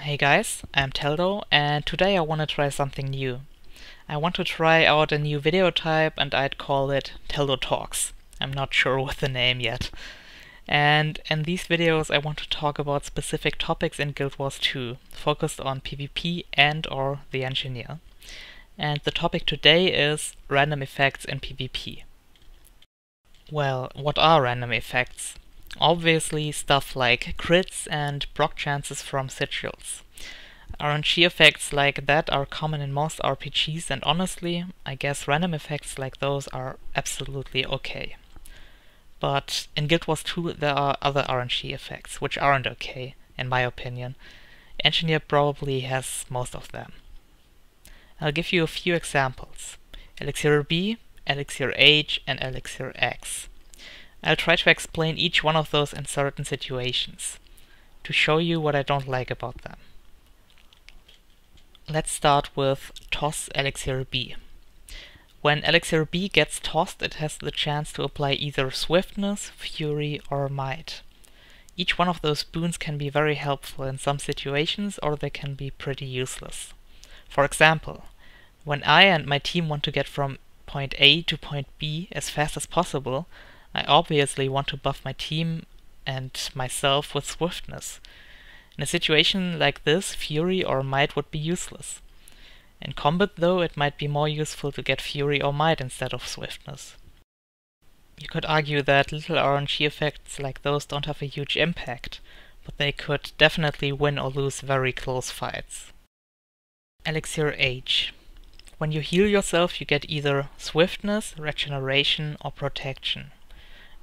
Hey guys, I'm Teldo and today I want to try something new. I want to try out a new video type and I'd call it Teldo Talks. I'm not sure with the name yet. And in these videos I want to talk about specific topics in Guild Wars 2, focused on PvP and or the engineer. And the topic today is random effects in PvP. Well, what are random effects? Obviously stuff like crits and proc chances from sigils. RNG effects like that are common in most RPGs, and honestly, I guess random effects like those are absolutely okay. But in Guild Wars 2 there are other RNG effects, which aren't okay, in my opinion. Engineer probably has most of them. I'll give you a few examples. Elixir B, Elixir H, and Elixir X. I'll try to explain each one of those in certain situations, to show you what I don't like about them. Let's start with Toss Elixir B. When Elixir B gets tossed, it has the chance to apply either Swiftness, Fury, or Might. Each one of those boons can be very helpful in some situations, or they can be pretty useless. For example, when I and my team want to get from point A to point B as fast as possible, I obviously want to buff my team and myself with Swiftness. In a situation like this, Fury or Might would be useless. In combat though, it might be more useful to get Fury or Might instead of Swiftness. You could argue that little RNG effects like those don't have a huge impact, but they could definitely win or lose very close fights. Elixir H. When you heal yourself, you get either Swiftness, Regeneration, or Protection.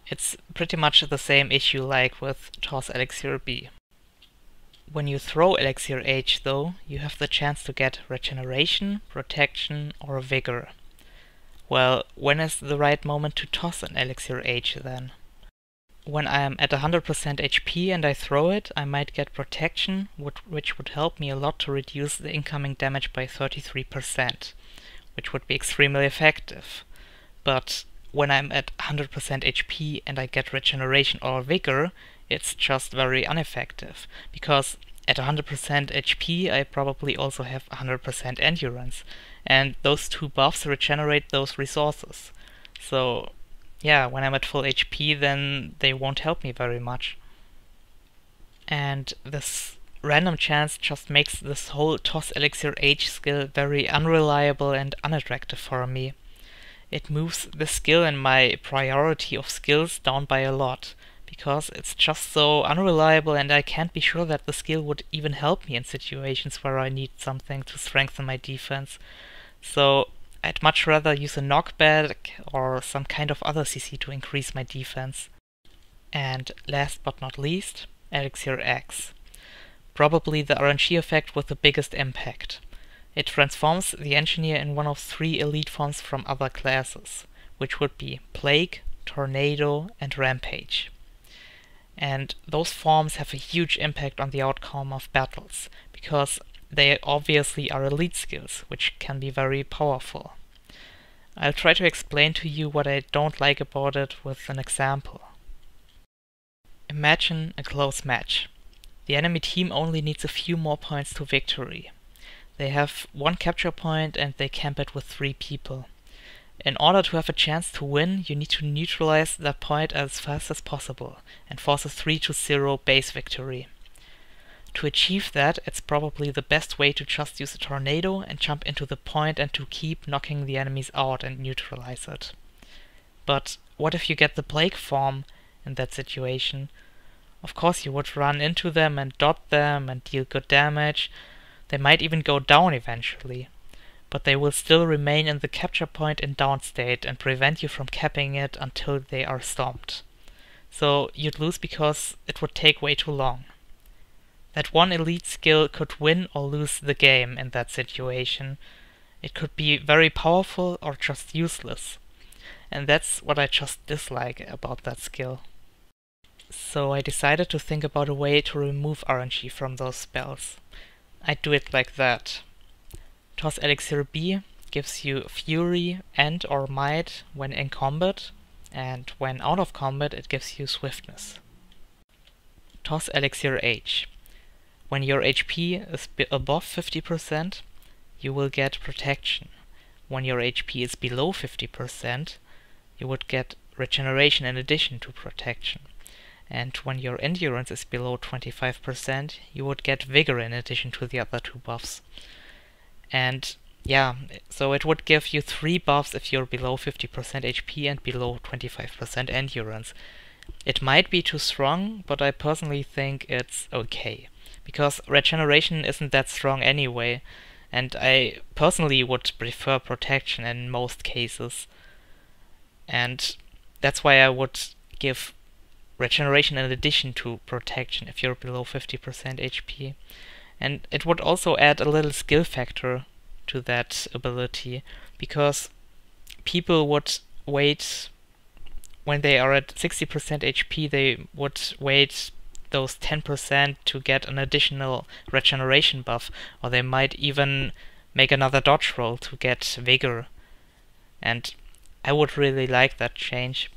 It's pretty much the same issue like with Toss Elixir B. When you throw Elixir H though, you have the chance to get Regeneration, Protection, or Vigor. Well, when is the right moment to toss an Elixir H then? When I am at 100% HP and I throw it, I might get Protection, which would help me a lot to reduce the incoming damage by 33%, which would be extremely effective. But when I'm at 100% HP and I get Regeneration or Vigor, it's just very ineffective, because at 100% HP I probably also have 100% Endurance, and those two buffs regenerate those resources. So yeah, when I'm at full HP then they won't help me very much. And this random chance just makes this whole Toss Elixir H skill very unreliable and unattractive for me. It moves the skill and my priority of skills down by a lot, because it's just so unreliable and I can't be sure that the skill would even help me in situations where I need something to strengthen my defense. So I'd much rather use a knockback or some kind of other CC to increase my defense. And last but not least, Elixir X. Probably the RNG effect with the biggest impact. It transforms the engineer in one of 3 elite forms from other classes, which would be Plague, Tornado, and Rampage. And those forms have a huge impact on the outcome of battles, because they obviously are elite skills, which can be very powerful. I'll try to explain to you what I don't like about it with an example. Imagine a close match. The enemy team only needs a few more points to victory. They have 1 capture point and they camp it with 3 people. In order to have a chance to win, you need to neutralize that point as fast as possible and force a 3-0 base victory. To achieve that, it's probably the best way to just use a tornado and jump into the point and to keep knocking the enemies out and neutralize it. But what if you get the Plague form in that situation? Of course you would run into them and dot them and deal good damage. They might even go down eventually, but they will still remain in the capture point in down state and prevent you from capping it until they are stomped. So you'd lose because it would take way too long. That one elite skill could win or lose the game in that situation. It could be very powerful or just useless. And that's what I just dislike about that skill. So I decided to think about a way to remove RNG from those spells. I'd do it like that. Toss Elixir B gives you Fury and or Might when in combat, and when out of combat it gives you Swiftness. Toss Elixir H. When your HP is above 50%, you will get protection. When your HP is below 50%, you would get regeneration in addition to protection. And when your endurance is below 25%, you would get vigor in addition to the other two buffs. And yeah, so it would give you 3 buffs if you're below 50% HP and below 25% endurance. It might be too strong, but I personally think it's okay, because regeneration isn't that strong anyway, and I personally would prefer protection in most cases. And that's why I would give regeneration in addition to protection if you're below 50% HP. And it would also add a little skill factor to that ability, because people would wait, when they are at 60% HP, they would wait those 10% to get an additional regeneration buff, or they might even make another dodge roll to get vigor. And I would really like that change.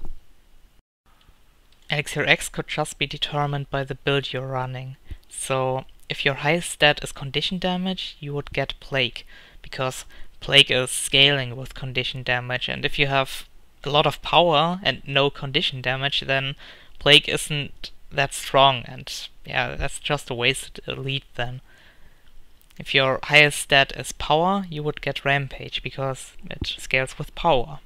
Elixir X could just be determined by the build you're running. So if your highest stat is condition damage, you would get Plague, because Plague is scaling with condition damage, and if you have a lot of power and no condition damage, then Plague isn't that strong, and yeah, that's just a wasted elite then. If your highest stat is power, you would get Rampage, because it scales with power.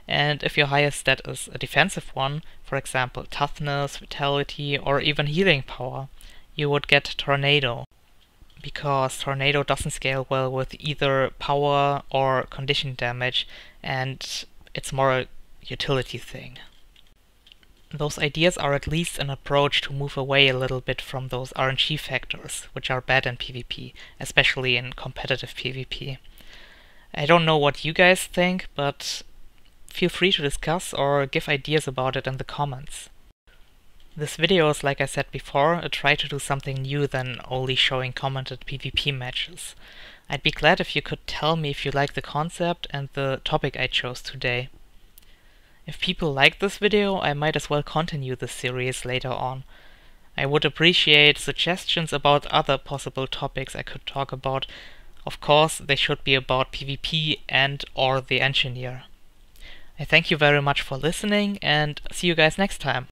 And if your highest stat is a defensive one, for example toughness, vitality, or even healing power, you would get Tornado, because Tornado doesn't scale well with either power or condition damage, and it's more a utility thing. Those ideas are at least an approach to move away a little bit from those RNG factors, which are bad in PvP, especially in competitive PvP. I don't know what you guys think, but feel free to discuss or give ideas about it in the comments. This video is, like I said before, a try to do something new than only showing commented PvP matches. I'd be glad if you could tell me if you like the concept and the topic I chose today. If people like this video, I might as well continue this series later on. I would appreciate suggestions about other possible topics I could talk about. Of course, they should be about PvP and or the engineer. I thank you very much for listening, and see you guys next time.